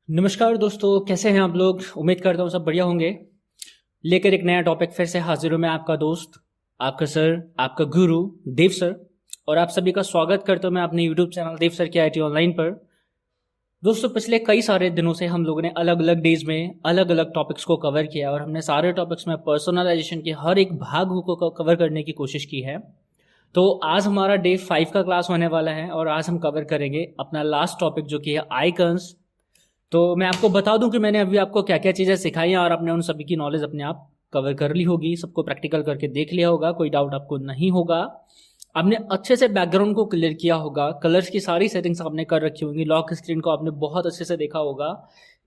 नमस्कार दोस्तों, कैसे हैं आप लोग। उम्मीद करता हूँ सब बढ़िया होंगे। लेकर एक नया टॉपिक फिर से हाजिर हूँ मैं, आपका दोस्त, आपका सर, आपका गुरु देव सर। और आप सभी का स्वागत करता हूँ मैं अपने यूट्यूब चैनल देव सर की आईटी ऑनलाइन पर। दोस्तों, पिछले कई सारे दिनों से हम लोगों ने अलग अलग डेज में अलग अलग टॉपिक्स को कवर किया और हमने सारे टॉपिक्स में पर्सनलाइजेशन के हर एक भाग को कवर करने की कोशिश की है। तो आज हमारा डे 5 का क्लास होने वाला है और आज हम कवर करेंगे अपना लास्ट टॉपिक जो कि है आइकन्स। तो मैं आपको बता दूं कि मैंने अभी आपको क्या क्या चीज़ें सिखाई हैं और आपने उन सभी की नॉलेज अपने आप कवर कर ली होगी, सबको प्रैक्टिकल करके देख लिया होगा, कोई डाउट आपको नहीं होगा। आपने अच्छे से बैकग्राउंड को क्लियर किया होगा, कलर्स की सारी सेटिंग्स आपने कर रखी होंगी, लॉक स्क्रीन को आपने बहुत अच्छे से देखा होगा,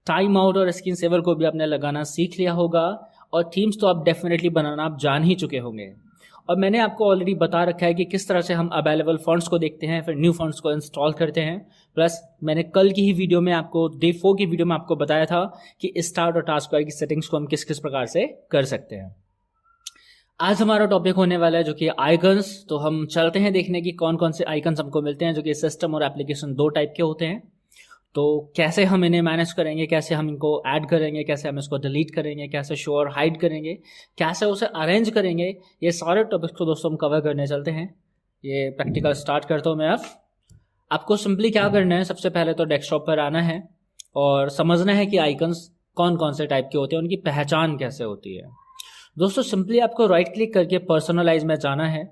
टाइम आउट और स्क्रीन सेवर को भी आपने लगाना सीख लिया होगा और थीम्स तो आप डेफिनेटली बनाना आप जान ही चुके होंगे। और मैंने आपको ऑलरेडी बता रखा है कि किस तरह से हम अवेलेबल फॉन्ट्स को देखते हैं, फिर न्यू फॉन्ट्स को इंस्टॉल करते हैं। प्लस मैंने कल की ही वीडियो में आपको, डे 4 की वीडियो में आपको बताया था कि स्टार्ट और टास्क बार की सेटिंग्स को हम किस किस प्रकार से कर सकते हैं। आज हमारा टॉपिक होने वाला है जो कि आइकन्स। तो हम चलते हैं देखने की कौन कौन से आइकन्स हमको मिलते हैं, जो कि सिस्टम और एप्लीकेशन दो टाइप के होते हैं। तो कैसे हम इन्हें मैनेज करेंगे, कैसे हम इनको ऐड करेंगे, कैसे हम इसको डिलीट करेंगे, कैसे शो और हाइड करेंगे, कैसे उसे अरेंज करेंगे, ये सारे टॉपिक्स को दोस्तों हम कवर करने चलते हैं। ये प्रैक्टिकल स्टार्ट करता हूँ मैं अब। आपको सिंपली क्या करना है, सबसे पहले तो डेस्कटॉप पर आना है और समझना है कि आइकन्स कौन कौन से टाइप के होते हैं, उनकी पहचान कैसे होती है। दोस्तों, सिंपली आपको राइट क्लिक करके पर्सनलाइज में जाना है।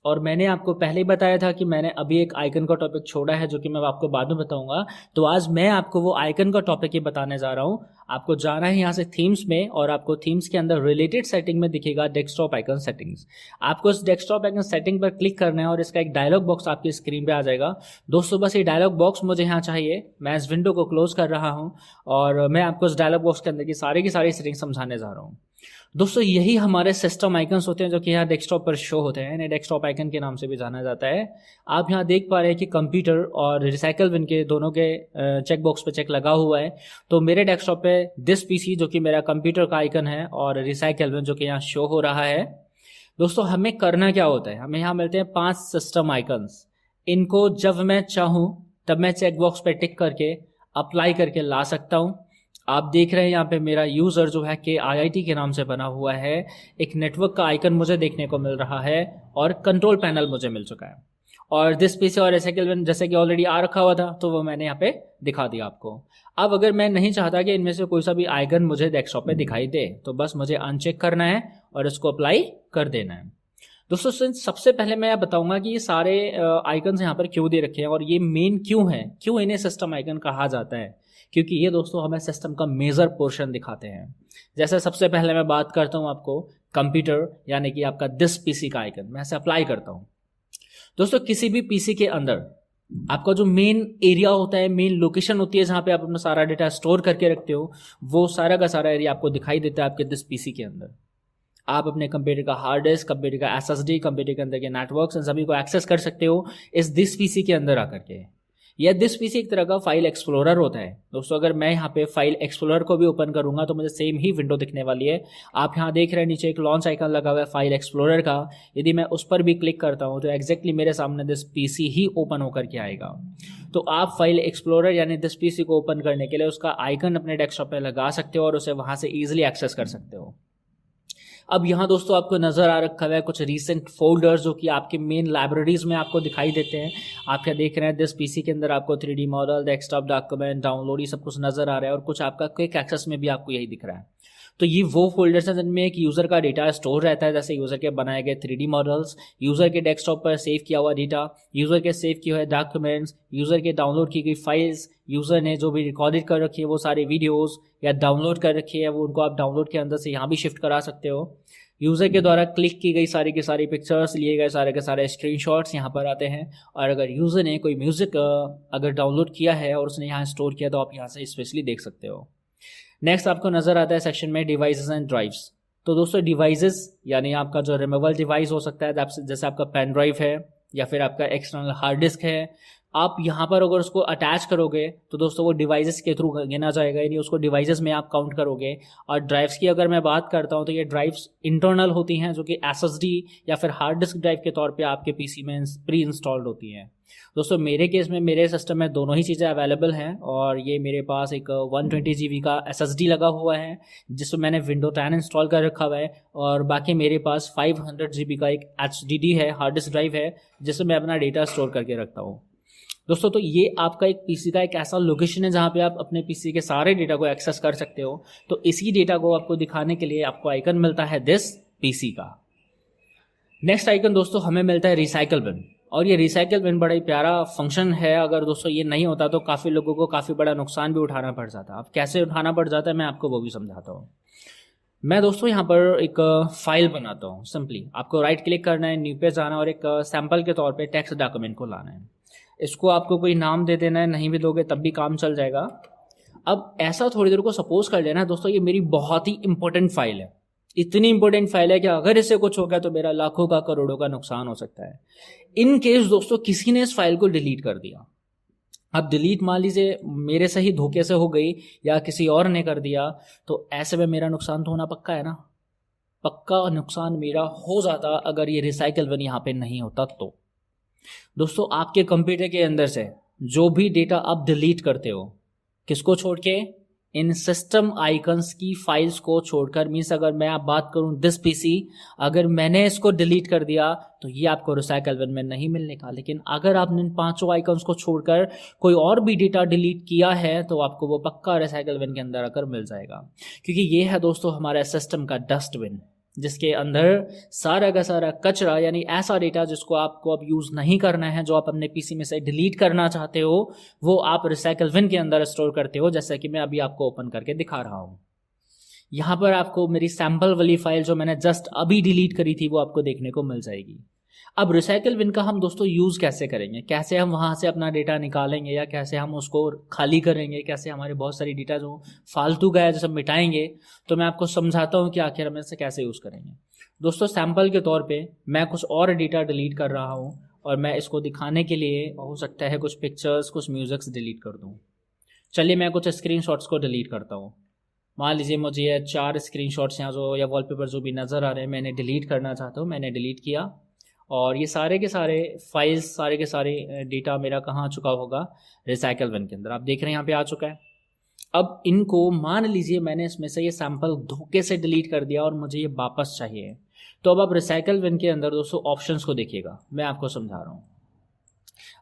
और मैंने आपको पहले ही बताया था कि मैंने अभी एक आइकन का टॉपिक छोड़ा है जो कि मैं आपको बाद में बताऊंगा। तो आज मैं आपको वो आइकन का टॉपिक ही बताने जा रहा हूँ। आपको जाना है यहाँ से थीम्स में और आपको थीम्स के अंदर रिलेटेड सेटिंग में दिखेगा डेस्कटॉप आइकन सेटिंग्स। आपको इस डेस्कटॉप आइकन सेटिंग पर क्लिक करना है और इसका एक डायलॉग बॉक्स आपकी स्क्रीन पे आ जाएगा। दोस्तों, बस ये डायलॉग बॉक्स मुझे यहाँ चाहिए। मैं इस विंडो को क्लोज कर रहा हूँ और मैं आपको इस डायलॉग बॉक्स के अंदर की सारी सेटिंग समझाने जा रहा हूँ। दोस्तों, यही हमारे सिस्टम आइकन्स होते हैं जो कि यहाँ डेस्कटॉप पर शो होते हैं। इन्हें डेस्कटॉप आइकन के नाम से भी जाना जाता है। आप यहाँ देख पा रहे हैं कि कंप्यूटर और रिसाइकल बिन के दोनों के चेक बॉक्स पे चेक लगा हुआ है। तो मेरे डेस्कटॉप पे दिस पीसी जो कि मेरा कंप्यूटर का आइकन है और रिसाइकल बिन जो कि यहाँ शो हो रहा है। दोस्तों, हमें करना क्या होता है, हमें यहाँ मिलते हैं 5 सिस्टम आइकन्स। इनको जब मैं चाहूँ तब मैं चेक बॉक्स पे टिक करके अप्लाई करके ला सकता हूँ। आप देख रहे हैं यहाँ पे मेरा यूज़र जो है KIIT के नाम से बना हुआ है। एक नेटवर्क का आइकन मुझे देखने को मिल रहा है और कंट्रोल पैनल मुझे मिल चुका है। और दिस पीसी और रिसाइकल जैसे कि ऑलरेडी आ रखा हुआ था तो वो मैंने यहाँ पे दिखा दिया आपको। अब अगर मैं नहीं चाहता कि इनमें से कोई सा भी आइकन मुझे डेस्कटॉप पे दिखाई दे तो बस मुझे अनचेक करना है और इसको अप्लाई कर देना है। दोस्तों, सबसे पहले मैं बताऊंगा कि ये सारे आइकन्स यहाँ पर क्यों दे रखे हैं और ये मेन क्यों है, क्यों इन्हें सिस्टम आइकन कहा जाता है। क्योंकि ये दोस्तों हमें सिस्टम का मेजर पोर्शन दिखाते हैं। जैसे सबसे पहले मैं बात करता हूँ आपको कंप्यूटर यानी कि आपका दिस पीसी का आइकन, मैं इसे अप्लाई करता हूँ। दोस्तों, किसी भी पीसी के अंदर आपका जो मेन एरिया होता है, मेन लोकेशन होती है जहाँ पे आप अपना सारा डेटा स्टोर करके रखते हो, वो सारा का सारा एरिया आपको दिखाई देता है आपके दिस पीसी के अंदर। आप अपने कंप्यूटर का हार्ड डिस्क, कंप्यूटर का SSD, कंप्यूटर के अंदर के नेटवर्क्स इन सभी को एक्सेस कर सकते हो इस दिस पीसी के अंदर आकर के। यह दिस पीसी एक तरह का फाइल एक्सप्लोरर होता है। दोस्तों, अगर मैं यहाँ पे फाइल एक्सप्लोरर को भी ओपन करूंगा तो मुझे सेम ही विंडो दिखने वाली है। आप यहाँ देख रहे हैं नीचे एक लॉन्च आइकन लगा हुआ है फाइल एक्सप्लोरर का। यदि मैं उस पर भी क्लिक करता हूँ तो एग्जैक्टली मेरे सामने दिस पीसी ही ओपन होकर के आएगा। तो आप फाइल एक्सप्लोरर यानी दिस पीसी को ओपन करने के लिए उसका आइकन अपने डेस्कटॉप पर लगा सकते हो और उसे वहां से ईजिली एक्सेस कर सकते हो। अब यहाँ दोस्तों आपको नज़र आ रखा है कुछ रीसेंट फोल्डर्स जो कि आपके मेन लाइब्रेरीज में आपको दिखाई देते हैं। आप क्या देख रहे हैं, दिस पीसी के अंदर आपको 3D model, desktop document, download, ये सब कुछ नज़र आ रहा है और कुछ आपका क्विक एक्सेस में भी आपको यही दिख रहा है। तो ये वो फोल्डर्स हैं जिनमें एक यूज़र का डेटा स्टोर रहता है, जैसे यूज़र के बनाए गए 3D मॉडल्स, यूज़र के डेस्कटॉप पर सेव किया हुआ डेटा, यूज़र के सेव किए हुए डॉक्यूमेंट्स, यूज़र के डाउनलोड की गई फाइल्स, यूज़र ने जो भी रिकॉर्डेड कर रखी है वो सारे वीडियोज़ या डाउनलोड कर रखी है वो उनको आप डाउनलोड के अंदर से यहाँ भी शिफ्ट करा सकते हो। यूज़र के द्वारा क्लिक की गई सारी की सारी पिक्चर्स, लिए गए सारे के सारे स्क्रीनशॉट्स यहाँ पर आते हैं। और अगर यूज़र ने कोई म्यूज़िक अगर डाउनलोड किया है और उसने यहाँ स्टोर किया तो आप यहाँ से स्पेशली देख सकते हो। नेक्स्ट आपको नज़र आता है सेक्शन में डिवाइसेस एंड ड्राइव्स। तो दोस्तों, डिवाइसेस यानी आपका जो रिमूवेबल डिवाइस हो सकता है, जैसे आपका पेन ड्राइव है या फिर आपका एक्सटर्नल हार्ड डिस्क है, आप यहाँ पर अगर उसको अटैच करोगे तो दोस्तों वो डिवाइसेस के थ्रू गिना जाएगा, यानी उसको डिवाइसेस में आप काउंट करोगे। और ड्राइव्स की अगर मैं बात करता हूँ तो ये ड्राइव्स इंटरनल होती हैं, जो कि एसएसडी या फिर हार्ड डिस्क ड्राइव के तौर पे आपके पीसी में प्री इंस्टॉल्ड होती हैं। दोस्तों मेरे केस में मेरे सिस्टम में दोनों ही चीज़ें अवेलेबल हैं, और ये मेरे पास एक 120 GB का SSD लगा हुआ है जिसमें मैंने विंडो 10 इंस्टॉल कर रखा हुआ है, और बाकी मेरे पास 500 GB का एक HDD है, हार्ड डिस्क ड्राइव है, जिसमें मैं अपना डेटा स्टोर करके रखता हूँ। दोस्तों तो ये आपका एक पीसी का एक ऐसा लोकेशन है जहाँ पे आप अपने पीसी के सारे डेटा को एक्सेस कर सकते हो। तो इसी डेटा को आपको दिखाने के लिए आपको आइकन मिलता है दिस पीसी का। नेक्स्ट आइकन दोस्तों हमें मिलता है रिसाइकल बिन, और ये रिसाइकल बिन बड़ा ही प्यारा फंक्शन है। अगर दोस्तों ये नहीं होता तो काफ़ी लोगों को काफ़ी बड़ा नुकसान भी उठाना पड़ जाता। अब कैसे उठाना पड़ जाता है मैं आपको वो भी समझाता हूँ। मैं दोस्तों यहाँ पर एक फाइल बनाता हूँ। सिंपली आपको राइट क्लिक करना है, न्यू पे जाना, और एक सैम्पल के तौर पे टेक्स्ट डॉक्यूमेंट को लाना है। इसको आपको कोई नाम दे देना है, नहीं भी दोगे तब भी काम चल जाएगा। अब ऐसा थोड़ी देर को सपोज कर लेना दोस्तों ये मेरी बहुत ही इंपॉर्टेंट फाइल है, इतनी इंपॉर्टेंट फाइल है कि अगर इससे कुछ हो गया तो मेरा लाखों का करोड़ों का नुकसान हो सकता है। इन केस दोस्तों किसी ने इस फाइल को डिलीट कर दिया, अब डिलीट मान लीजिए मेरे से ही धोखे से हो गई या किसी और ने कर दिया, तो ऐसे में मेरा नुकसान तो होना पक्का है ना। पक्का नुकसान मेरा हो जाता अगर ये रिसाइकल बिन यहाँ पे नहीं होता। तो दोस्तों आपके कंप्यूटर के अंदर से जो भी डेटा आप डिलीट करते हो, किसको छोड़ के, इन सिस्टम आइकन्स की फाइल्स को छोड़कर, मीन्स अगर मैं आप बात करूं दिस पीसी, अगर मैंने इसको डिलीट कर दिया तो ये आपको रिसाइकल बिन में नहीं मिलने का। लेकिन अगर आपने इन 5 आइकन्स को छोड़कर कोई और भी डेटा डिलीट किया है तो आपको वो पक्का रिसाइकल बिन के अंदर आकर मिल जाएगा। क्योंकि ये है दोस्तों हमारा सिस्टम का डस्टबिन, जिसके अंदर सारा का सारा कचरा, यानी ऐसा डेटा जिसको आपको अब यूज़ नहीं करना है, जो आप अपने पीसी में से डिलीट करना चाहते हो, वो आप रिसाइकल बिन के अंदर स्टोर करते हो। जैसा कि मैं अभी आपको ओपन करके दिखा रहा हूँ। यहाँ पर आपको मेरी सैम्पल वाली फाइल जो मैंने जस्ट अभी डिलीट करी थी वो आपको देखने को मिल जाएगी। अब रिसाइकल बिन का हम दोस्तों यूज़ कैसे करेंगे, कैसे हम वहाँ से अपना डेटा निकालेंगे, या कैसे हम उसको खाली करेंगे, कैसे हमारे बहुत सारी डेटा जो फालतू का है जो सब मिटाएंगे, तो मैं आपको समझाता हूँ कि आखिर हम इसे कैसे यूज़ करेंगे। दोस्तों सैम्पल के तौर पे मैं कुछ और डेटा डिलीट कर रहा हूँ, और मैं इसको दिखाने के लिए हो सकता है कुछ पिक्चर्स, कुछ म्यूजिक्स डिलीट कर दूँ। चलिए मैं कुछ स्क्रीनशॉट्स को डिलीट करता हूँ। मान लीजिए मुझे ये 4 स्क्रीनशॉट्स यहाँ जो या वॉलपेपर जो भी नज़र आ रहे हैं मैंने डिलीट करना चाहता हूँ। मैंने डिलीट किया, और ये सारे के सारे फाइल्स, सारे के सारे डेटा मेरा कहाँ आ चुका होगा, रिसाइकल बिन के अंदर। आप देख रहे हैं यहाँ पे आ चुका है। अब इनको मान लीजिए मैंने इसमें से ये सैंपल धोखे से डिलीट कर दिया और मुझे ये वापस चाहिए, तो अब आप रिसाइकल बिन के अंदर दोस्तों ऑप्शंस को देखिएगा, मैं आपको समझा रहा हूँ।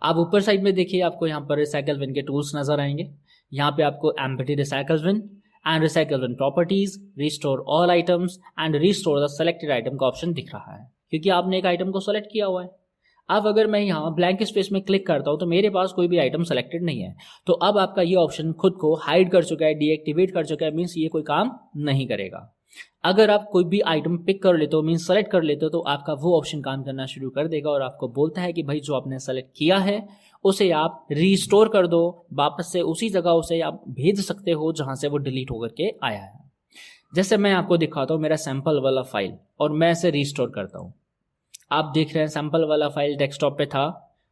आप ऊपर साइड में देखिए, आपको यहाँ पर रिसाइकल बिन के टूल्स नजर आएंगे। यहाँ पे आपको empty recycle bin and recycle bin properties, restore all items and restore the selected item का ऑप्शन दिख रहा है, क्योंकि आपने एक आइटम को सेलेक्ट किया हुआ है। अब अगर मैं यहाँ ब्लैंक स्पेस में क्लिक करता हूँ तो मेरे पास कोई भी आइटम सेलेक्टेड नहीं है, तो अब आपका ये ऑप्शन खुद को हाइड कर चुका है, डीएक्टिवेट कर चुका है, मीन्स ये कोई काम नहीं करेगा। अगर आप कोई भी आइटम पिक कर लेते हो, मीन्स सेलेक्ट कर लेते हो, तो आपका वो ऑप्शन काम करना शुरू कर देगा और आपको बोलता है कि भाई जो आपने सेलेक्ट किया है उसे आप रीस्टोर कर दो, वापस से उसी जगह उसे आप भेज सकते हो जहाँ से वो डिलीट होकर के आया है। जैसे मैं आपको दिखाता हूँ मेरा सैंपल वाला फाइल, और मैं इसे रीस्टोर करता हूँ। आप देख रहे हैं सैंपल वाला फाइल डेस्कटॉप पे था,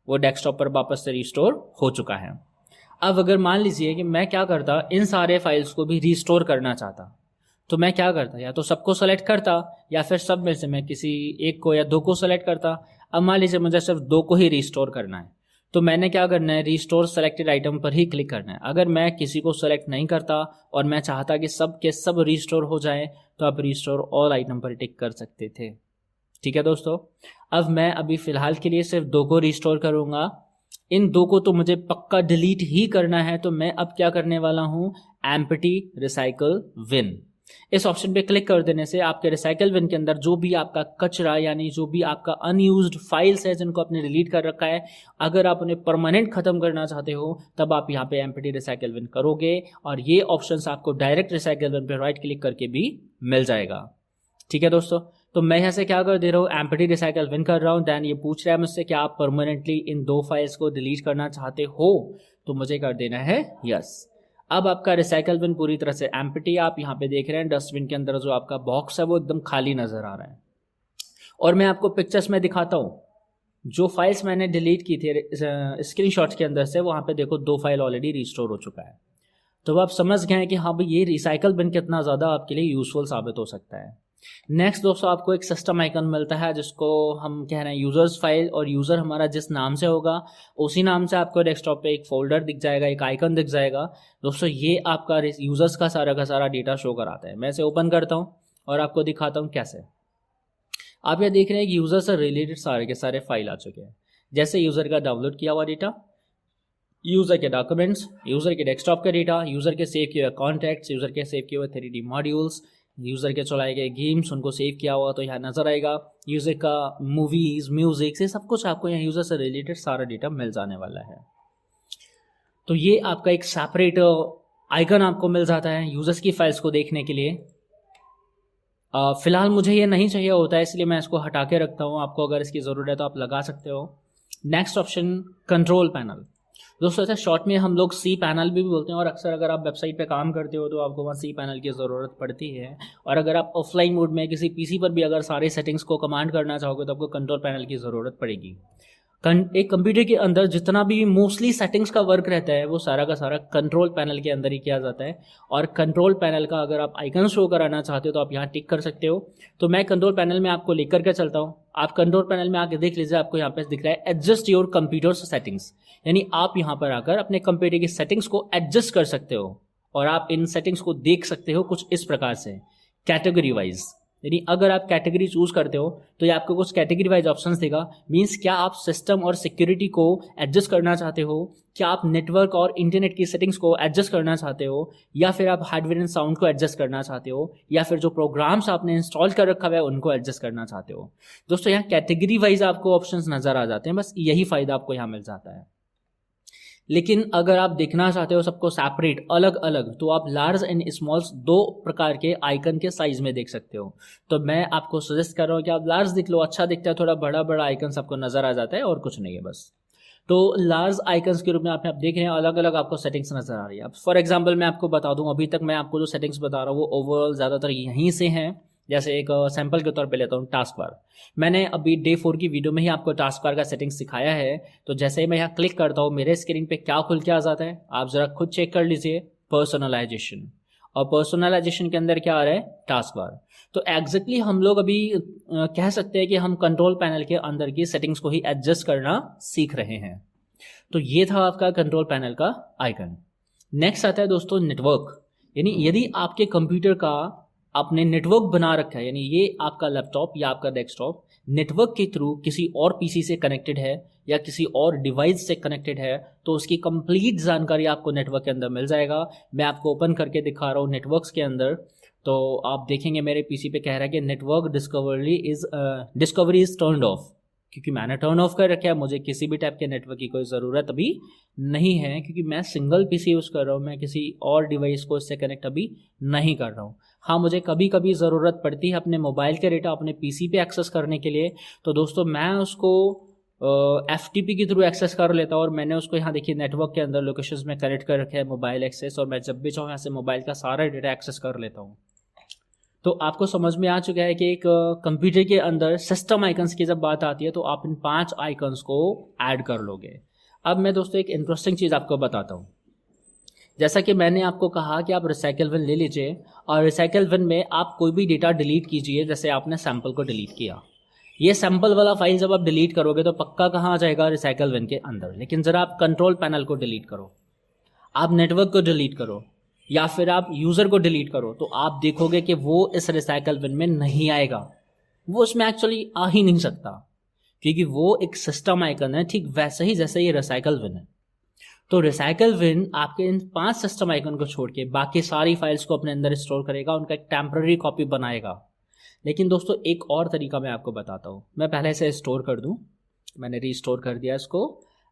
वो डेस्कटॉप पर वापस से रिस्टोर हो चुका है। अब अगर मान लीजिए कि मैं क्या करता, इन सारे फाइल्स को भी रिस्टोर करना चाहता, तो मैं क्या करता, या तो सबको सेलेक्ट करता या फिर सब में से मैं किसी एक को या 2 को सेलेक्ट करता। अब मान लीजिए मुझे सिर्फ 2 को ही रिस्टोर करना है, तो मैंने क्या करना है, रिस्टोर सेलेक्टेड आइटम पर ही क्लिक करना है। अगर मैं किसी को सेलेक्ट नहीं करता और मैं चाहता कि सब के सब रिस्टोर हो जाए, तो आप रिस्टोर ऑल आइटम पर टिक कर सकते थे। ठीक है दोस्तों, अब मैं अभी फिलहाल के लिए सिर्फ 2 को रिस्टोर करूंगा। इन 2 को तो मुझे पक्का डिलीट ही करना है, तो मैं अब क्या करने वाला हूं, एम्प्टी रिसाइकल बिन। इस ऑप्शन पे क्लिक कर देने से आपके रिसाइकल बिन के अंदर जो भी आपका कचरा, यानी जो भी आपका अनयूज्ड फाइल्स है जिनको आपने डिलीट कर रखा है, अगर आप उन्हें परमानेंट खत्म करना चाहते हो, तब आप यहाँ पे एम्प्टी रिसाइकल बिन करोगे, और ये ऑप्शंस आपको डायरेक्ट रिसाइकल बिन पे राइट क्लिक करके भी मिल जाएगा। ठीक है दोस्तों, तो मैं यहाँ से क्या कर दे रहा हूँ, एम्प्टी रिसाइकल बिन कर रहा हूँ। दैन ये पूछ रहा है मुझसे कि आप परमानेंटली इन 2 फाइल्स को डिलीट करना चाहते हो, तो मुझे कर देना है यस। अब आपका रिसाइकल बिन पूरी तरह से एम्प्टी, आप यहाँ पे देख रहे हैं डस्टबिन के अंदर जो आपका बॉक्स है वो एकदम खाली नजर आ रहा है। और मैं आपको पिक्चर्स में दिखाता हूँ, जो फाइल्स मैंने डिलीट की थी स्क्रीनशॉट्स के अंदर से, वहाँ पे देखो 2 फाइल ऑलरेडी रिस्टोर हो चुका है। तो अब आप समझ गए हैं कि हाँ भाई ये रिसाइकल बिन कितना ज़्यादा आपके लिए यूज़फुल साबित हो सकता है। नेक्स्ट दोस्तों, आपको एक सिस्टम आइकन मिलता है जिसको हम कह रहे हैं यूज़र्स फाइल, और यूज़र हमारा जिस नाम से होगा उसी नाम से आपको डेस्कटॉप पे एक फोल्डर दिख जाएगा, एक आइकन दिख जाएगा। दोस्तों ये आपका यूज़र्स का सारा डेटा शो कराता है। मैं इसे ओपन करता हूँ और आपको दिखाता हूँ कैसे। आप ये देख रहे हैं कि यूज़र से रिलेटेड सारे के सारे फाइल आ चुके हैं, जैसे यूज़र का डाउनलोड किया हुआ डेटा, यूज़र के डॉक्यूमेंट्स, यूज़र के डेस्कटॉप का डेटा, यूज़र के सेव किए हुए कॉन्टैक्ट्स, यूज़र के सेव किए हुए 3D मॉड्यूल्स, यूज़र के चलाए गए गेम्स, उनको सेव किया हुआ तो यहाँ नज़र आएगा, यूज़र का मूवीज़, म्यूज़िक, ये सब कुछ आपको यहाँ यूज़र से रिलेटेड सारा डेटा मिल जाने वाला है। तो ये आपका एक सेपरेट आइकन आपको मिल जाता है यूज़र्स की फाइल्स को देखने के लिए। फ़िलहाल मुझे ये नहीं चाहिए होता है, इसलिए मैं इसको हटा के रखता हूँ। आपको अगर इसकी ज़रूरत है तो आप लगा सकते हो। Next option, control panel. दोस्तों ऐसा शॉर्ट में हम लोग सी पैनल भी बोलते हैं, और अक्सर अगर आप वेबसाइट पे काम करते हो तो आपको वहाँ सी पैनल की ज़रूरत पड़ती है। और अगर आप ऑफलाइन मोड में किसी पीसी पर भी अगर सारे सेटिंग्स को कमांड करना चाहोगे तो आपको कंट्रोल पैनल की ज़रूरत पड़ेगी। एक कंप्यूटर के अंदर जितना भी मोस्टली सेटिंग्स का वर्क रहता है वो सारा का सारा कंट्रोल पैनल के अंदर ही किया जाता है। और कंट्रोल पैनल का अगर आप आइकन शो कराना चाहते हो तो आप यहाँ टिक कर सकते हो। तो मैं कंट्रोल पैनल में आपको लेकर के चलता हूँ। आप कंट्रोल पैनल में आके देख लीजिए, आपको यहाँ पे दिख रहा है एडजस्ट योर कंप्यूटर सेटिंग्स, यानी आप यहाँ पर आकर अपने कंप्यूटर की सेटिंग्स को एडजस्ट कर सकते हो। और आप इन सेटिंग्स को देख सकते हो कुछ इस प्रकार से, कैटेगरी वाइज। यानी अगर आप कैटेगरी चूज करते हो तो ये आपको कुछ कैटेगरी वाइज ऑप्शंस देगा। मींस क्या आप सिस्टम और सिक्योरिटी को एडजस्ट करना चाहते हो, क्या आप नेटवर्क और इंटरनेट की सेटिंग्स को एडजस्ट करना चाहते हो, या फिर आप हार्डवेयर एंड साउंड को एडजस्ट करना चाहते हो, या फिर जो प्रोग्राम्स आपने इंस्टॉल कर रखा हुआ है उनको एडजस्ट करना चाहते हो। दोस्तों यहाँ कैटेगरी वाइज आपको ऑप्शंस नजर आ जाते हैं, बस यही फायदा आपको यहाँ मिल जाता है। लेकिन अगर आप देखना चाहते हो सबको सेपरेट अलग अलग, तो आप लार्ज एंड स्मॉल्स 2 प्रकार के आइकन के साइज में देख सकते हो। तो मैं आपको सजेस्ट कर रहा हूँ कि आप लार्ज देख लो, अच्छा दिखता है, थोड़ा बड़ा बड़ा आइकन आपको नजर आ जाता है और कुछ नहीं है बस। तो लार्ज आइकन्स के रूप में आप देख रहे हैं अलग अलग आपको सेटिंग्स नजर आ रही है। फॉर एग्जाम्पल मैं आपको बता दूं, अभी तक मैं आपको जो सेटिंग्स बता रहा हूँ वो ओवरऑल ज़्यादातर यहीं से हैं। जैसे एक सैंपल के तौर पे लेता हूँ टास्क बार। मैंने अभी डे 4 की वीडियो में ही आपको टास्क बार का सेटिंग सिखाया है। तो जैसे ही मैं यहाँ क्लिक करता हूँ मेरे स्क्रीन पे क्या खुल के आ जाता है, आप जरा खुद चेक कर लीजिए, पर्सनलाइजेशन। और पर्सनलाइजेशन के अंदर क्या आ रहा है, टास्क बार। तो एग्जैक्टली हम लोग अभी कह सकते हैं कि हम कंट्रोल पैनल के अंदर की सेटिंग्स को ही एडजस्ट करना सीख रहे हैं। तो ये था आपका कंट्रोल पैनल का आइकन। नेक्स्ट आता है दोस्तों नेटवर्क। यानी यदि आपके कंप्यूटर का आपने नेटवर्क बना रखा है, यानी ये आपका लैपटॉप या आपका डेस्कटॉप नेटवर्क के थ्रू किसी और पीसी से कनेक्टेड है या किसी और डिवाइस से कनेक्टेड है, तो उसकी कंप्लीट जानकारी आपको नेटवर्क के अंदर मिल जाएगा। मैं आपको ओपन करके दिखा रहा हूँ नेटवर्क्स के अंदर। तो आप देखेंगे मेरे पीसी पे कह रहा है कि network discovery is turned of, क्योंकि मैंने टर्न ऑफ कर रखा है। मुझे किसी भी टाइप के नेटवर्क की कोई ज़रूरत अभी नहीं है, क्योंकि मैं सिंगल पीसी यूज़ कर रहा हूँ। मैं किसी और डिवाइस को इससे कनेक्ट अभी नहीं कर रहा हूँ। हाँ, मुझे कभी कभी ज़रूरत पड़ती है अपने मोबाइल के डेटा अपने पीसी पे एक्सेस करने के लिए, तो दोस्तों मैं उसको FTP के थ्रू एक्सेस कर लेता हूँ। और मैंने उसको यहाँ देखिए नेटवर्क के अंदर लोकेशंस में कनेक्ट कर रखे हैं मोबाइल एक्सेस, और मैं जब भी चाहूँ यहाँ से मोबाइल का सारा डेटा एक्सेस कर लेता हूँ। तो आपको समझ में आ चुका है कि एक कंप्यूटर के अंदर सिस्टम आइकन्स की जब बात आती है तो आप इन 5 आइकन्स को ऐड कर लोगे। अब मैं दोस्तों एक इंटरेस्टिंग चीज़ आपको बताता हूँ। जैसा कि मैंने आपको कहा कि आप रिसाइकल बिन ले लीजिए, और रिसाइकल बिन में आप कोई भी डेटा डिलीट कीजिए। जैसे आपने सैम्पल को डिलीट किया, ये सैम्पल वाला फाइल जब आप डिलीट करोगे तो पक्का कहाँ आ जाएगा, रिसाइकल बिन के अंदर। लेकिन ज़रा आप कंट्रोल पैनल को डिलीट करो, आप नेटवर्क को डिलीट करो, या फिर आप यूज़र को डिलीट करो, तो आप देखोगे कि वो इस रिसाइकल बिन में नहीं आएगा। वो उसमें एक्चुअली आ ही नहीं सकता, क्योंकि वो एक सिस्टम आइकन है, ठीक वैसे ही जैसे ये रिसाइकल बिन है। तो रिसाइकल बिन आपके इन 5 सिस्टम आइकन को छोड़ के बाकी सारी फाइल्स को अपने अंदर स्टोर करेगा, उनका एक टेम्पररी कॉपी बनाएगा। लेकिन दोस्तों एक और तरीका मैं आपको बताता हूँ। मैं पहले से स्टोर कर दूँ, मैंने रीस्टोर कर दिया इसको।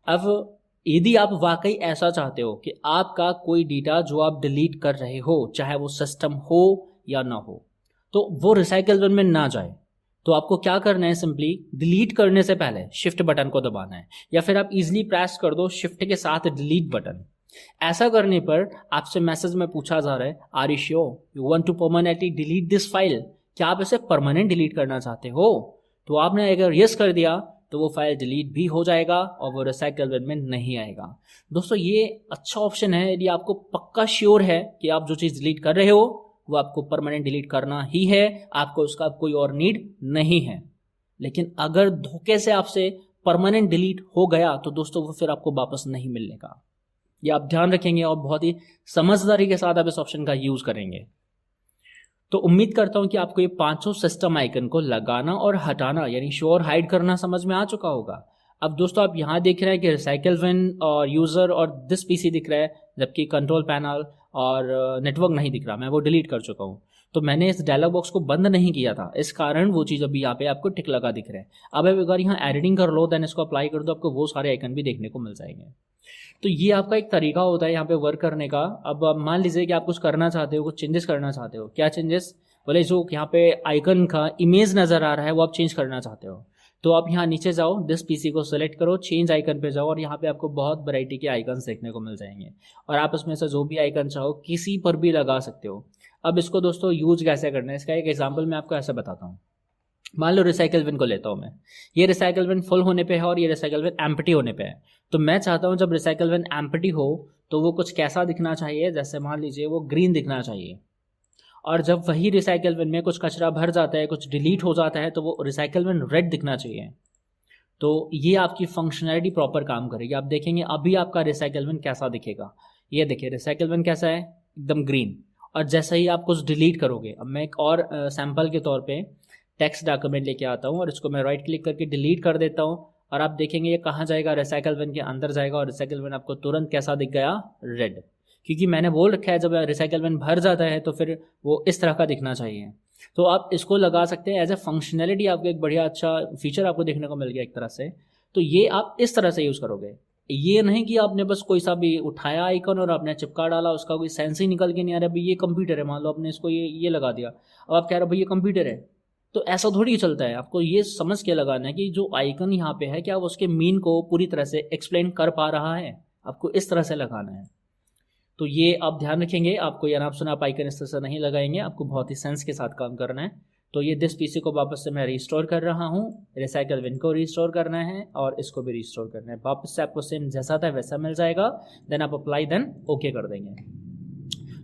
अब यदि आप वाकई ऐसा चाहते हो कि आपका कोई डेटा जो आप डिलीट कर रहे हो, चाहे वो सिस्टम हो या ना हो, तो वो रिसाइकल बिन में ना जाए, तो आपको क्या करना है, सिंपली डिलीट करने से पहले शिफ्ट बटन को दबाना है, या फिर आप इजीली प्रेस कर दो शिफ्ट के साथ डिलीट बटन। ऐसा करने पर आपसे मैसेज में पूछा जा रहा है, are you sure you want to permanently delete this file, क्या आप इसे परमानेंट डिलीट करना चाहते हो? तो आपने अगर यस कर दिया तो वो फाइल डिलीट भी हो जाएगा और वो रिसाइकल बिन में नहीं आएगा। दोस्तों ये अच्छा ऑप्शन है यदि आपको पक्का श्योर है कि आप जो चीज़ डिलीट कर रहे हो वो आपको परमानेंट डिलीट करना ही है, आपको उसका कोई और नीड नहीं है। लेकिन अगर धोखे से आपसे परमानेंट डिलीट हो गया तो दोस्तों वो फिर आपको वापस नहीं मिलने का। ये आप ध्यान रखेंगे और बहुत ही समझदारी के साथ आप इस ऑप्शन का यूज करेंगे। तो उम्मीद करता हूं कि आपको ये पांचों सिस्टम आइकन को लगाना और हटाना यानी शो और हाइड करना समझ में आ चुका होगा। अब दोस्तों आप यहाँ देख रहे हैं कि रिसाइकल बिन और यूजर और दिस पीसी दिख रहा है, जबकि कंट्रोल पैनल और नेटवर्क नहीं दिख रहा। मैं वो डिलीट कर चुका हूँ। तो मैंने इस डायलॉग बॉक्स को बंद नहीं किया था, इस कारण वो चीज़ अभी यहाँ पे आपको टिक लगा दिख रहा है। अब अगर यहाँ एडिटिंग कर लो देन इसको अप्लाई कर दो, आपको वो सारे आइकन भी देखने को मिल जाएंगे। तो ये आपका एक तरीका होता है यहाँ पे वर्क करने का। अब मान लीजिए कि आप कुछ करना चाहते हो, कुछ चेंजेस करना चाहते हो। क्या चेंजेस? बोले जो यहाँ पे आइकन का इमेज नज़र आ रहा है वो आप चेंज करना चाहते हो, तो आप यहाँ नीचे जाओ, दिस पीसी को सेलेक्ट करो, चेंज आइकन पे जाओ और यहाँ पे आपको बहुत वैरायटी के आइकन्स देखने को मिल जाएंगे और आप उसमें से जो भी आइकन चाहो किसी पर भी लगा सकते हो। अब इसको दोस्तों यूज कैसे करना है, इसका एक एग्जाम्पल मैं आपको ऐसे बताता हूँ। मान लो रिसाइकल बिन को लेता हूँ मैं, ये रिसाइकल बिन फुल होने पे है और ये रिसाइकल बिन एम्प्टी होने पे है। तो मैं चाहता हूँ जब रिसाइकल बिन एम्प्टी हो तो वो कुछ कैसा दिखना चाहिए, जैसे मान लीजिए वो ग्रीन दिखना चाहिए। और जब वही रिसाइकल बिन में कुछ कचरा भर जाता है, कुछ डिलीट हो जाता है, तो वो रिसाइकल बिन रेड दिखना चाहिए। तो ये आपकी फंक्शनैलिटी प्रॉपर काम करेगी। आप देखेंगे अभी आपका रिसाइकल बिन कैसा दिखेगा। ये देखिए रिसाइकल बिन कैसा है, एकदम ग्रीन। और जैसे ही आप कुछ डिलीट करोगे, अब मैं एक और सैम्पल के तौर पे टेक्स्ट डॉक्यूमेंट लेके आता हूँ और इसको मैं राइट क्लिक करके डिलीट कर देता हूँ और आप देखेंगे ये कहाँ जाएगा, रिसाइकल बिन के अंदर जाएगा और रिसाइकल बिन आपको तुरंत कैसा दिख गया, रेड। क्योंकि मैंने बोल रखा है जब रिसाइकल बिन भर जाता है तो फिर वो इस तरह का दिखना चाहिए। तो आप इसको लगा सकते हैं एज ए फंक्शनैलिटी, आपको एक बढ़िया अच्छा फीचर आपको देखने को मिल गया एक तरह से। तो ये आप इस तरह से यूज़ करोगे, ये नहीं कि आपने बस कोई सा भी उठाया आइकन और आपने चिपका डाला, उसका कोई सेंस ही निकल के नहीं आ रहा। भाई ये कंप्यूटर है, मान लो आपने इसको ये लगा दिया, अब आप कह रहे हो भाई ये कंप्यूटर है। तो ऐसा थोड़ी चलता है। आपको ये समझ के लगाना है कि जो आइकन यहाँ पे है क्या वो उसके मीन को पूरी तरह से एक्सप्लेन कर पा रहा है, आपको इस तरह से लगाना है। तो ये आप ध्यान रखेंगे, आपको ये अनाप शनाप आइकन इस तरह से नहीं लगाएंगे, आपको बहुत ही सेंस के साथ काम करना है। तो ये दिस पीसी को वापस से मैं रिस्टोर कर रहा हूँ, रिसाइकल बिन को रिस्टोर करना है और इसको भी रिस्टोर करना है। वापस से आपको सेम जैसा था वैसा मिल जाएगा। देन आप अप्लाई देन ओके कर देंगे।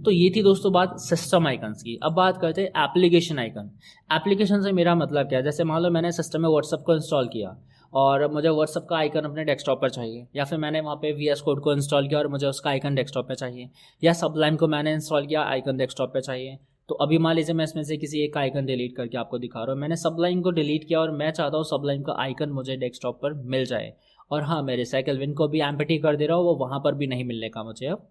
तो ये थी दोस्तों बात सिस्टम आइकन्स की। अब बात करते हैं एप्लीकेशन आइकन। एप्लीकेशन से मेरा मतलब क्या है, जैसे मान लो मैंने सिस्टम में व्हाट्सअप को इंस्टॉल किया और मुझे व्हाट्सअप का आइकन अपने डेस्कटॉप पर चाहिए, या फिर मैंने वहाँ पे VS कोड को इंस्टॉल किया और मुझे उसका आइकन डेस्कटॉप पे चाहिए, या सबलाइन को मैंने इंस्टॉल किया, आइकन डेस्कटॉप पे चाहिए। तो अभी मान लीजिए मैं इसमें से किसी एक आइकन डिलीट करके आपको दिखा रहा हूँ। मैंने सबलाइन को डिलीट किया और मैं चाहता हूँ सबलाइन का आइकन मुझे डेस्कटॉप पर मिल जाए। और हाँ, मैं रिसाइकल बिन को भी एम्प्टी कर दे रहा हूँ, वो वहाँ पर भी नहीं मिलने का मुझे अब।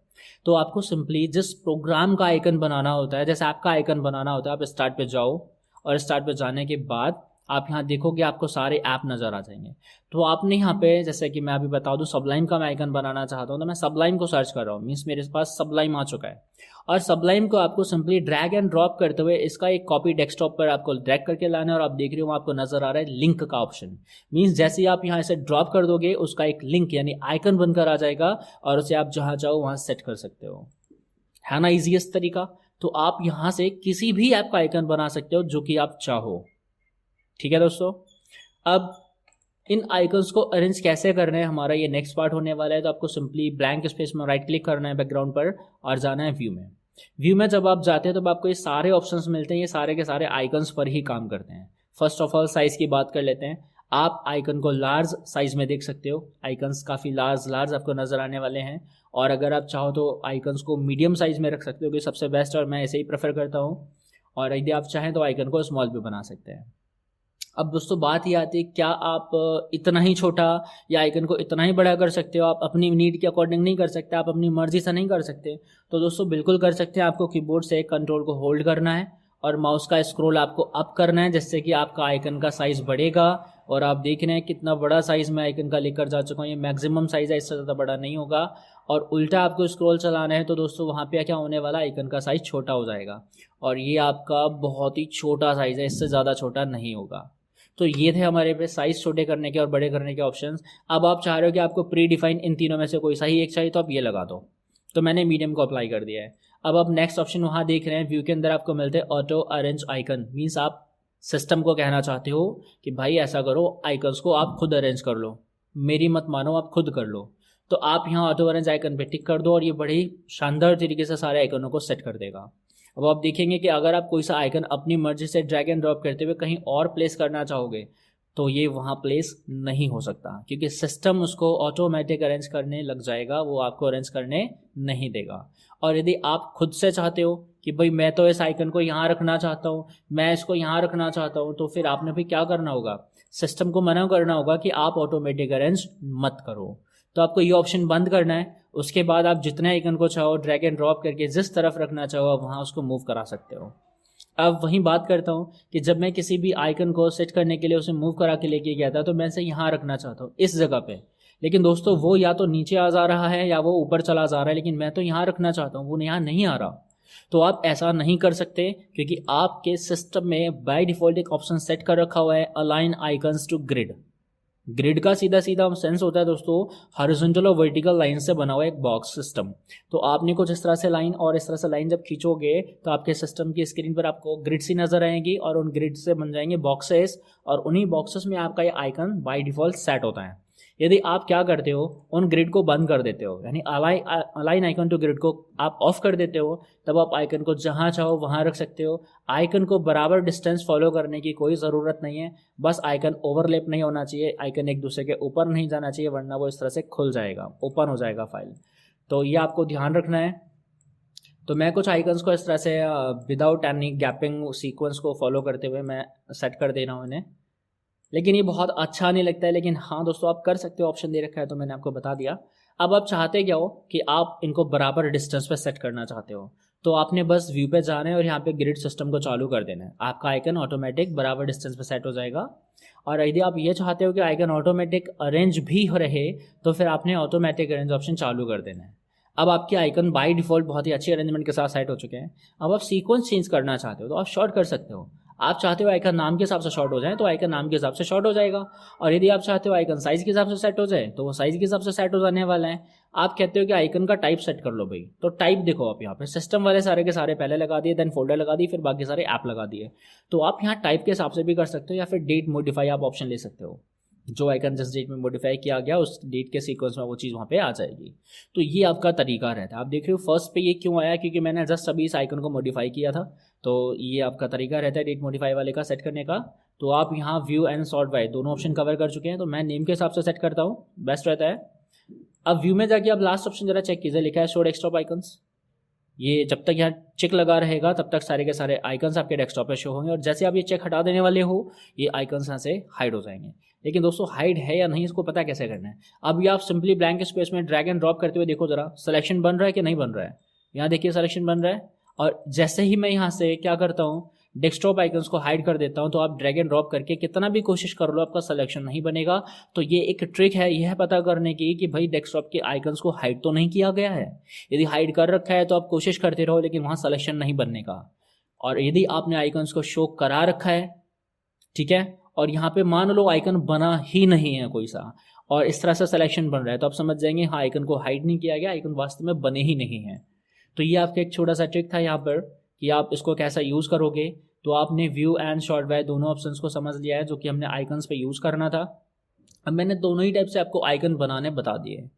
तो आपको सिंपली जिस प्रोग्राम का आइकन बनाना होता है, जैसे आपका आइकन बनाना होता है, आप स्टार्ट पे जाओ और स्टार्ट पे जाने के बाद आप यहाँ देखोगे आपको सारे ऐप नज़र आ जाएंगे। तो आपने यहाँ पे, जैसे कि मैं अभी बता दूँ, सबलाइन का मैं आइकन बनाना चाहता हूँ तो मैं सबलाइन को सर्च कर रहा हूँ, मीन्स मेरे पास सबलाइन आ चुका है। और सबलाइन को आपको सिंपली ड्रैग एंड ड्रॉप करते हुए इसका एक कॉपी डेस्कटॉप पर आपको ड्रैग करके लाना है और आप देख रहे हो आपको नजर आ रहा है लिंक का ऑप्शन। मीन्स जैसे ही आप यहाँ से ड्रॉप कर दोगे उसका एक लिंक यानी आइकन बनकर आ जाएगा और उसे आप जहाँ चाहो वहाँ सेट कर सकते हो। है ना ईजीएस्ट तरीका। तो आप यहाँ से किसी भी ऐप का आइकन बना सकते हो जो कि आप चाहो। ठीक है दोस्तों, अब इन आइकन्स को अरेंज कैसे करना है हमारा ये नेक्स्ट पार्ट होने वाला है। तो आपको सिंपली ब्लैंक स्पेस में राइट क्लिक करना है बैकग्राउंड पर और जाना है व्यू में। व्यू में जब आप जाते हैं तो आपको ये सारे ऑप्शंस मिलते हैं, ये सारे के सारे आइकन्स पर ही काम करते हैं। फर्स्ट ऑफ ऑल साइज की बात कर लेते हैं। आप आइकन को लार्ज साइज में देख सकते हो, आइकन्स काफ़ी लार्ज आपको नज़र आने वाले हैं। और अगर आप चाहो तो आइकन्स को मीडियम साइज में रख सकते हो, कि सबसे बेस्ट और मैं ऐसे ही प्रेफर करता हूँ। और यदि आप चाहें तो आइकन को स्मॉल भी बना सकते हैं। अब दोस्तों बात ये आती है, क्या आप इतना ही छोटा या आइकन को इतना ही बड़ा कर सकते हो? आप अपनी नीड के अकॉर्डिंग नहीं कर सकते, आप अपनी मर्जी से नहीं कर सकते। तो दोस्तों बिल्कुल कर सकते हैं। आपको कीबोर्ड से कंट्रोल को होल्ड करना है और माउस का स्क्रॉल आपको अप करना है, जिससे कि आपका आइकन का साइज़ बढ़ेगा। और आप देख रहे हैं कितना बड़ा साइज़ मैं आइकन का लेकर जा चुका हूँ। ये मैक्सिमम साइज़ है, इससे ज़्यादा बड़ा नहीं होगा। और उल्टा आपको स्क्रॉल चलाना है तो दोस्तों वहाँ पे क्या होने वाला, आइकन का साइज़ छोटा हो जाएगा। और ये आपका बहुत ही छोटा साइज़ है, इससे ज़्यादा छोटा नहीं होगा। तो ये थे हमारे पे साइज़ छोटे करने के और बड़े करने के ऑप्शंस। अब आप चाह रहे हो कि आपको प्री डिफाइन इन तीनों में से कोई सा ही एक चाहिए, तो आप ये लगा दो। तो मैंने मीडियम को अप्लाई कर दिया है। अब आप नेक्स्ट ऑप्शन वहाँ देख रहे हैं, व्यू के अंदर आपको मिलते हैं ऑटो अरेंज आइकन। मीन्स आप सिस्टम को कहना चाहते हो कि भाई ऐसा करो, आइकन्स को आप खुद अरेंज कर लो, मेरी मत मानो, आप खुद कर लो। तो आप यहाँ ऑटो अरेंज आइकन पे टिक कर दो और ये बड़ी शानदार तरीके से सारे आइकनों को सेट कर देगा। अब आप देखेंगे कि अगर आप कोई सा आइकन अपनी मर्जी से ड्रैग एंड ड्रॉप करते हुए कहीं और प्लेस करना चाहोगे तो ये वहाँ प्लेस नहीं हो सकता, क्योंकि सिस्टम उसको ऑटोमेटिक अरेंज करने लग जाएगा, वो आपको अरेंज करने नहीं देगा। और यदि आप खुद से चाहते हो कि भाई मैं तो इस आइकन को यहाँ रखना चाहता हूँ, मैं इसको यहाँ रखना चाहता हूँ, तो फिर आपने भी क्या करना होगा, सिस्टम को मना करना होगा कि आप ऑटोमेटिक अरेंज मत करो। तो आपको ये ऑप्शन बंद करना है। उसके बाद आप जितने आइकन को चाहो ड्रैग एंड ड्रॉप करके जिस तरफ रखना चाहो आप वहाँ उसको मूव करा सकते हो। अब वहीं बात करता हूँ कि जब मैं किसी भी आइकन को सेट करने के लिए उसे मूव करा के लेके गया था तो मैं इसे यहाँ रखना चाहता हूँ इस जगह पे, लेकिन दोस्तों वो या तो नीचे आ जा रहा है या वो ऊपर चला जा रहा है, लेकिन मैं तो यहाँ रखना चाहता हूँ, वो यहाँ नहीं आ रहा। तो आप ऐसा नहीं कर सकते, क्योंकि आपके सिस्टम में बाय डिफॉल्ट एक ऑप्शन सेट कर रखा हुआ है align icons to grid. Grid का सीधा सीधा सेंस होता है दोस्तों हॉरिजॉन्टल और वर्टिकल लाइन से बना हुआ एक बॉक्स सिस्टम। तो आपने कुछ इस तरह से लाइन और इस तरह से लाइन जब खींचोगे तो आपके सिस्टम की स्क्रीन पर आपको ग्रिड सी नजर आएगी और उन ग्रिड से बन जाएंगे बॉक्सेस, और उन्हीं बॉक्सेस में आपका ये आइकन बाय डिफॉल्ट सेट होता है। यदि आप क्या करते हो, उन ग्रिड को बंद कर देते हो, यानी अलाइन आइकन टू ग्रिड को आप ऑफ कर देते हो, तब आप आइकन को जहां चाहो वहां रख सकते हो। आइकन को बराबर डिस्टेंस फॉलो करने की कोई ज़रूरत नहीं है, बस आइकन ओवरलैप नहीं होना चाहिए, आइकन एक दूसरे के ऊपर नहीं जाना चाहिए, वरना वो इस तरह से खुल जाएगा, ओपन हो जाएगा फाइल। तो ये आपको ध्यान रखना है। तो मैं कुछ आइकन्स को इस तरह से विदाउट एनी गैपिंग सीक्वेंस को फॉलो करते हुए मैं सेट कर दे रहा हूँ इन्हें, लेकिन ये बहुत अच्छा नहीं लगता है। लेकिन हाँ दोस्तों, आप कर सकते हो, ऑप्शन दे रखा है तो मैंने आपको बता दिया। अब आप चाहते क्या हो कि आप इनको बराबर डिस्टेंस पे सेट करना चाहते हो, तो आपने बस व्यू पे जाना है और यहाँ पे ग्रिड सिस्टम को चालू कर देना है। आपका आइकन ऑटोमेटिक बराबर डिस्टेंस पे सेट हो जाएगा। और यदि आप ये चाहते हो कि आइकन ऑटोमेटिक अरेंज भी हो रहे तो फिर आपने ऑटोमेटिक अरेंज ऑप्शन चालू कर देना है। अब आपके आइकन बाय डिफॉल्ट बहुत ही अच्छी अरेंजमेंट के साथ सेट हो चुके हैं। अब आप सीक्वेंस चेंज करना चाहते हो तो आप शॉर्ट कर सकते हो। आप चाहते हो आइकन नाम के हिसाब से शॉर्ट हो जाए तो आइकन नाम के हिसाब से शॉर्ट हो जाएगा, और यदि आप चाहते हो आइकन साइज के हिसाब से सेट हो जाए तो वो साइज के हिसाब से सेट हो जाने वाला है। आप कहते हो कि आइकन का टाइप सेट कर लो भाई, तो टाइप देखो आप यहाँ पे सिस्टम वाले सारे के सारे पहले लगा दिए, देन फोल्डर लगा दिए, फिर बाकी सारे ऐप लगा दिए। तो आप यहाँ टाइप के हिसाब से भी कर सकते हो या फिर डेट मॉडिफाई आप ऑप्शन ले सकते हो। जो आइकन जिस डेट में मॉडिफाई किया गया उस डेट के सीक्वेंस में वो चीज़ वहाँ पे आ जाएगी। तो ये आपका तरीका रहता है। आप देख रहे हो फर्स्ट पे ये क्यों आया, क्योंकि मैंने जस्ट अभी इस आइकन को मॉडिफाई किया था। तो ये आपका तरीका रहता है डेट मॉडिफाई वाले का सेट करने का। तो आप यहाँ व्यू एंड सॉर्ट बाय दोनों ऑप्शन कवर कर चुके हैं, तो मैं नेम के हिसाब से सेट करता हूँ, बेस्ट रहता है। अब व्यू में जाके आप लास्ट ऑप्शन जरा चेक कीजिए, लिखा है शो डेस्कटॉप आइकन्स। ये जब तक यहाँ चेक लगा रहेगा तब तक सारे के सारे आइकन्स आपके डेस्कटॉप पे शो होंगे, और जैसे आप ये चेक हटा देने वाले हो ये आइकन्स यहाँ से हाइड हो जाएंगे। लेकिन दोस्तों हाइड है या नहीं इसको पता कैसे करना है। अब ये आप सिंपली ब्लैंक स्पेस में ड्रैग एंड ड्रॉप करते हुए देखो जरा सिलेक्शन बन रहा है कि नहीं बन रहा है। यहाँ देखिए सिलेक्शन बन रहा है, और जैसे ही मैं यहाँ से क्या करता हूँ डेस्कटॉप आइकन्स को हाइड कर देता हूँ, तो आप ड्रैग एंड ड्रॉप करके कितना भी कोशिश कर लो आपका सिलेक्शन नहीं बनेगा। तो ये एक ट्रिक है यह पता करने की कि भाई डेस्कटॉप के आइकन्स को हाइड तो नहीं किया गया है। यदि हाइड कर रखा है तो आप कोशिश करते रहो, लेकिन वहाँ सिलेक्शन नहीं बनने का। और यदि आपने आइकन्स को शो करा रखा है, ठीक है, और यहाँ पे मान लो आइकन बना ही नहीं है कोई सा, और इस तरह से सिलेक्शन बन रहा है, तो आप समझ जाएंगे हाँ आइकन को हाइड नहीं किया गया, आइकन वास्तव में बने ही नहीं है। तो ये आपका एक छोटा सा ट्रिक था यहाँ पर कि आप इसको कैसा यूज़ करोगे। तो आपने व्यू एंड शॉर्ट बाय दोनों ऑप्शंस को समझ लिया है जो कि हमने आइकन्स पे यूज़ करना था। अब मैंने दोनों ही टाइप से आपको आइकन बनाने बता दिए।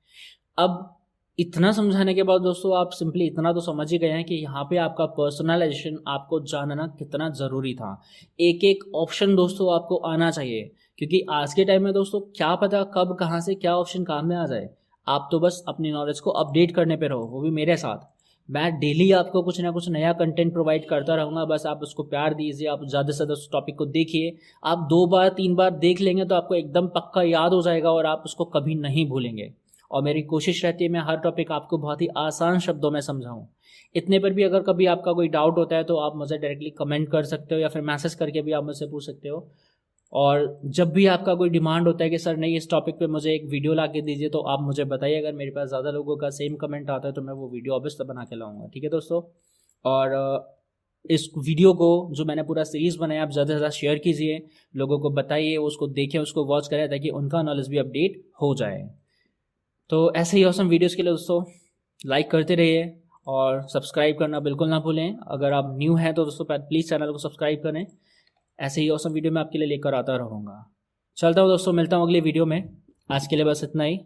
अब इतना समझाने के बाद दोस्तों आप सिंपली इतना तो समझ ही गए हैं कि यहाँ पे आपका पर्सनलाइजेशन आपको जानना कितना ज़रूरी था। एक एक ऑप्शन दोस्तों आपको आना चाहिए, क्योंकि आज के टाइम में दोस्तों क्या पता कब कहाँ से क्या ऑप्शन काम में आ जाए। आप तो बस अपनी नॉलेज को अपडेट करने पे रहो, वो भी मेरे साथ। मैं डेली आपको कुछ ना कुछ नया कंटेंट प्रोवाइड करता रहूँगा, बस आप उसको प्यार दीजिए, आप ज़्यादा से ज़्यादा उस टॉपिक को देखिए। आप 2 बार 3 बार देख लेंगे तो आपको एकदम पक्का याद हो जाएगा और आप उसको कभी नहीं भूलेंगे। और मेरी कोशिश रहती है मैं हर टॉपिक आपको बहुत ही आसान शब्दों में समझाऊँ। इतने पर भी अगर कभी आपका कोई डाउट होता है तो आप मुझे डायरेक्टली कमेंट कर सकते हो या फिर मैसेज करके भी आप मुझसे पूछ सकते हो। और जब भी आपका कोई डिमांड होता है कि सर नहीं इस टॉपिक पे मुझे एक वीडियो ला के दीजिए, तो आप मुझे बताइए। अगर मेरे पास ज़्यादा लोगों का सेम कमेंट आता है तो मैं वो वीडियो ऑब्वियसली बना के लाऊंगा, ठीक है दोस्तों। और इस वीडियो को जो मैंने पूरा सीरीज़ बनाया आप ज़्यादा से ज़्यादा शेयर कीजिए, लोगों को बताइए, उसको देखें, उसको वॉच करें, ताकि उनका नॉलेज भी अपडेट हो जाए। तो ऐसे ही ऑसम वीडियोज़ के लिए दोस्तों लाइक करते रहिए और सब्सक्राइब करना बिल्कुल ना भूलें। अगर आप न्यू हैं तो दोस्तों प्लीज़ चैनल को सब्सक्राइब करें। ऐसे ही औसम वीडियो मैं आपके लिए लेकर आता रहूँगा। चलता हूँ दोस्तों, मिलता हूँ अगली वीडियो में। आज के लिए बस इतना ही।